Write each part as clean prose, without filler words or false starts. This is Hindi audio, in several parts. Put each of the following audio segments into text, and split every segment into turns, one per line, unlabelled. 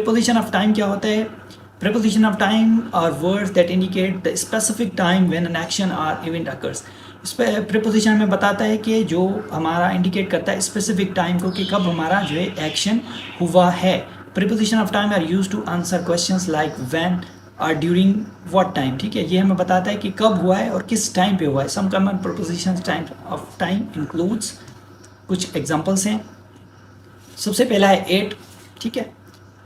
प्रीपोजिशन ऑफ टाइम क्या होता है? Preposition of time are words that indicate the specific time when an action or event occurs. इस पर प्रीपोजिशन हमें बताता है कि जो हमारा इंडिकेट करता है स्पेसिफिक टाइम को कि कब हमारा जो है एक्शन हुआ है। Preposition of time are used to answer questions like when और ड्यूरिंग व्हाट टाइम। ठीक है, ये हमें बताता है कि कब हुआ है और किस टाइम पे हुआ है। Some common prepositions time of time includes, कुछ एग्जांपल्स हैं। सबसे पहला है एट। ठीक है,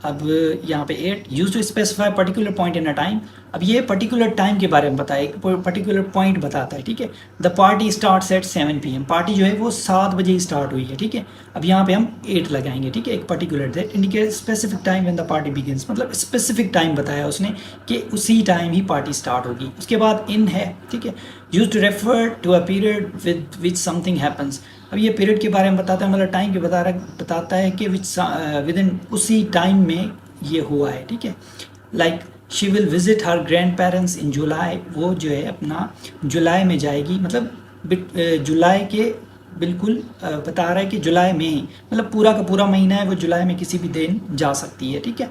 अब यहाँ पे at use to specify particular point in a time. अब ये पर्टिकुलर टाइम के बारे में बताया, एक पर्टिकुलर पॉइंट बताता है। ठीक है, the party starts at 7 PM। Party जो है वो 7 बजे स्टार्ट हुई है। ठीक है, अब यहाँ पे हम 8 लगाएंगे। ठीक है, एक particular date indicate specific time when the party begins, मतलब स्पेसिफिक टाइम बताया उसने कि उसी टाइम ही पार्टी स्टार्ट होगी। उसके बाद इन है। ठीक है, use to refer to a period with which something happens. अब ये पीरियड के बारे में बताता है, मतलब टाइम के बताता है कि विद इन उसी टाइम में ये हुआ है। ठीक है, like she will visit her grand parents in July. वो जो है अपना जुलाई में जाएगी, मतलब जुलाई के बिल्कुल बता रहा है कि जुलाई में ही, मतलब पूरा का पूरा महीना है, वो जुलाई में किसी भी दिन जा सकती है। ठीक है,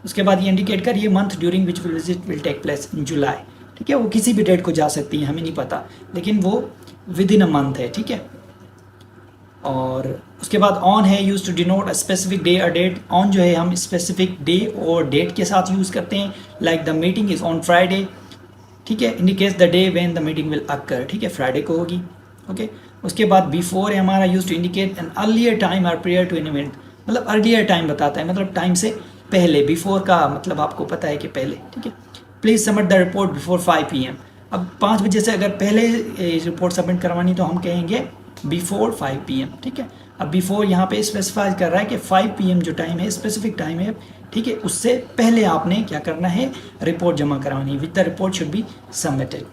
उसके बाद ये इंडिकेट कर, ये month during which will visit will take place in July. ठीक है, वो किसी भी डेट को जा सकती है, हमें नहीं पता, लेकिन वो विद इन अ मंथ है। ठीक है, और उसके बाद ऑन है use to denote a specific day और डेट। ऑन जो है हम स्पेसिफिक डे और डेट के साथ यूज़ करते हैं, like the meeting is on Friday. ठीक है, indicates the day when the meeting will occur. ठीक है, फ्राइडे को होगी। ओके, उसके बाद बिफोर है हमारा use to indicate an earlier time और प्रियर टू एन इवेंट, मतलब अर्लियर टाइम बताता है, मतलब टाइम से पहले। बिफोर का मतलब आपको पता है कि पहले। ठीक है, please submit the report before 5 PM। अब 5 बजे से अगर पहले रिपोर्ट सबमिट करवानी तो हम कहेंगे बिफोर 5 PM। ठीक है, अब बिफोर यहाँ पे स्पेसिफाई कर रहा है कि 5 PM जो टाइम है स्पेसिफिक टाइम है। ठीक है, उससे पहले आपने क्या करना है, रिपोर्ट जमा करवानी, with the report should be submitted.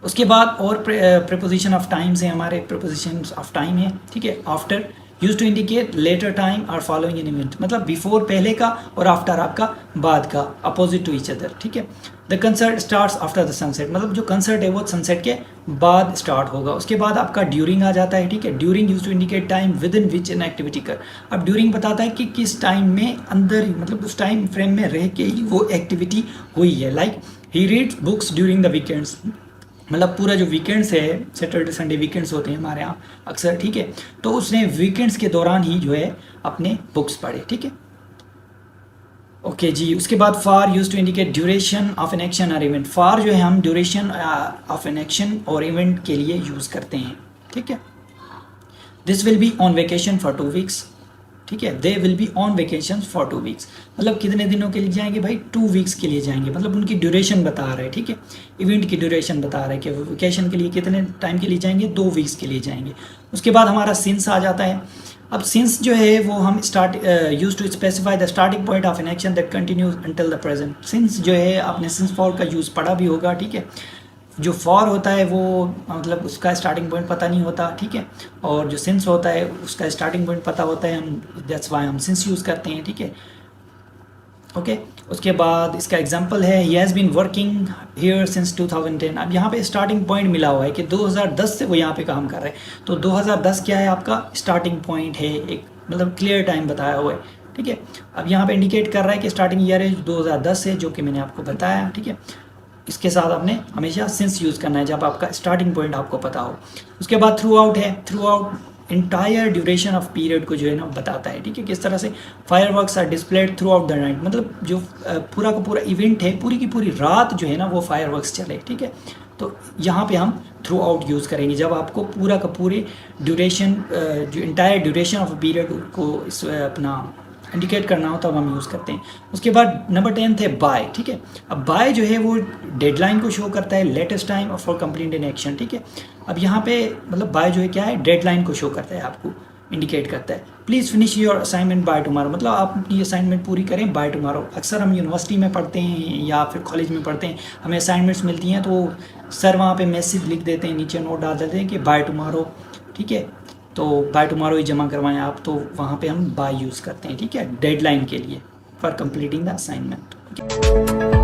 उसके बाद और प्रीपोजिशन ऑफ टाइम से हमारे प्रीपोजिशन ऑफ टाइम है। ठीक है, after use to indicate later time और फॉलोइंग एन इवेंट, मतलब बिफोर पहले का और आफ्टर आपका बाद का, अपोजिट टू ईच अदर। ठीक है, the concert starts after the sunset, मतलब जो कंसर्ट है वो सनसेट के बाद स्टार्ट होगा। उसके बाद आपका ड्यूरिंग आ जाता है। ठीक है, during use to indicate time within which an activity कर। अब ड्यूरिंग बताता है कि किस टाइम में अंदर, मतलब उस टाइम फ्रेम में रह के ही वो एक्टिविटी हुई है। Like he reads books during the weekends, मतलब पूरा जो वीकेंड्स है, सैटरडे संडे वीकेंड्स होते हैं हमारे यहाँ अक्सर। ठीक है, तो उसने वीकेंड्स के दौरान ही जो है अपने बुक्स पढ़े। ठीक है, ओके जी। उसके बाद for use to indicate duration of an action और इवेंट। फार जो है हम ड्यूरेशन ऑफ एन एक्शन और इवेंट के लिए यूज़ करते हैं। ठीक है, this will be on vacation for 2 weeks। ठीक है, they will be on vacation for 2 weeks, मतलब कितने दिनों के लिए जाएंगे भाई, 2 weeks के लिए जाएंगे, मतलब उनकी ड्यूरेशन बता रहा है। ठीक है, इवेंट की ड्यूरेशन बता रहा है कि वो वेकेशन के लिए कितने टाइम के लिए जाएंगे, 2 weeks के लिए जाएंगे। उसके बाद हमारा सिंस आ जाता है। अब सिंस जो है वो हम start use to specify the starting point of an action that continues until the present. Since जो है आपने सिंस फॉर का यूज़ पढ़ा भी होगा। ठीक है, जो फॉर होता है वो मतलब उसका स्टार्टिंग पॉइंट पता नहीं होता। ठीक है, और जो सिंस होता है उसका स्टार्टिंग पॉइंट पता होता है, हम दैट्स वाई हम सिंस यूज़ करते हैं। ठीक है, ओके। उसके बाद इसका एग्जांपल है, he has been working here since 2010। अब यहाँ पे स्टार्टिंग पॉइंट मिला हुआ है कि 2010 से वो यहाँ पे काम कर रहे हैं, तो 2010 क्या है आपका स्टार्टिंग पॉइंट है, एक मतलब क्लियर टाइम बताया हुआ है। ठीक है, अब यहाँ पे इंडिकेट कर रहा है कि स्टार्टिंग ईयर है 2010 है, जो कि मैंने आपको बताया। ठीक है, इसके साथ आपने हमेशा सिंस यूज़ करना है जब आपका स्टार्टिंग पॉइंट आपको पता हो। उसके बाद थ्रू आउट है, through out entire duration of period को जो है ना बताता है। ठीक है, किस तरह से fireworks are displayed throughout the night, मतलब जो पूरा का पूरा इवेंट है, पूरी की पूरी रात जो है ना वो फायरवर्क्स चले। ठीक है, तो यहाँ पे हम थ्रू आउट यूज़ करेंगे जब आपको पूरा का पूरे ड्यूरेशन, जो इंटायर ड्यूरेशन ऑफ पीरियड को अपना इंडिकेट करना हो तब हम यूज़ करते हैं। उसके बाद नंबर 10 है बाय। ठीक है, अब बाय जो है वो डेडलाइन को शो करता है, लेटेस्ट टाइम और फॉर कंप्लीट इन एक्शन। ठीक है, अब यहाँ पे मतलब बाय जो है क्या है, डेडलाइन को शो करता है, आपको इंडिकेट करता है। Please finish your assignment by tomorrow, मतलब आप अपनी असाइनमेंट पूरी करें बाय टुमारो। अक्सर हम यूनिवर्सिटी में पढ़ते हैं या फिर कॉलेज में पढ़ते हैं, हमें असाइनमेंट्स मिलती हैं तो सर वहाँ पे मैसेज लिख देते हैं, नीचे नोट डाल देते हैं कि बाय टुमारो। ठीक है, तो बाय टुमारो ही जमा करवाएं आप, तो वहाँ पे हम बाय यूज़ करते हैं। ठीक है, डेडलाइन के लिए फॉर कंप्लीटिंग द असाइनमेंट।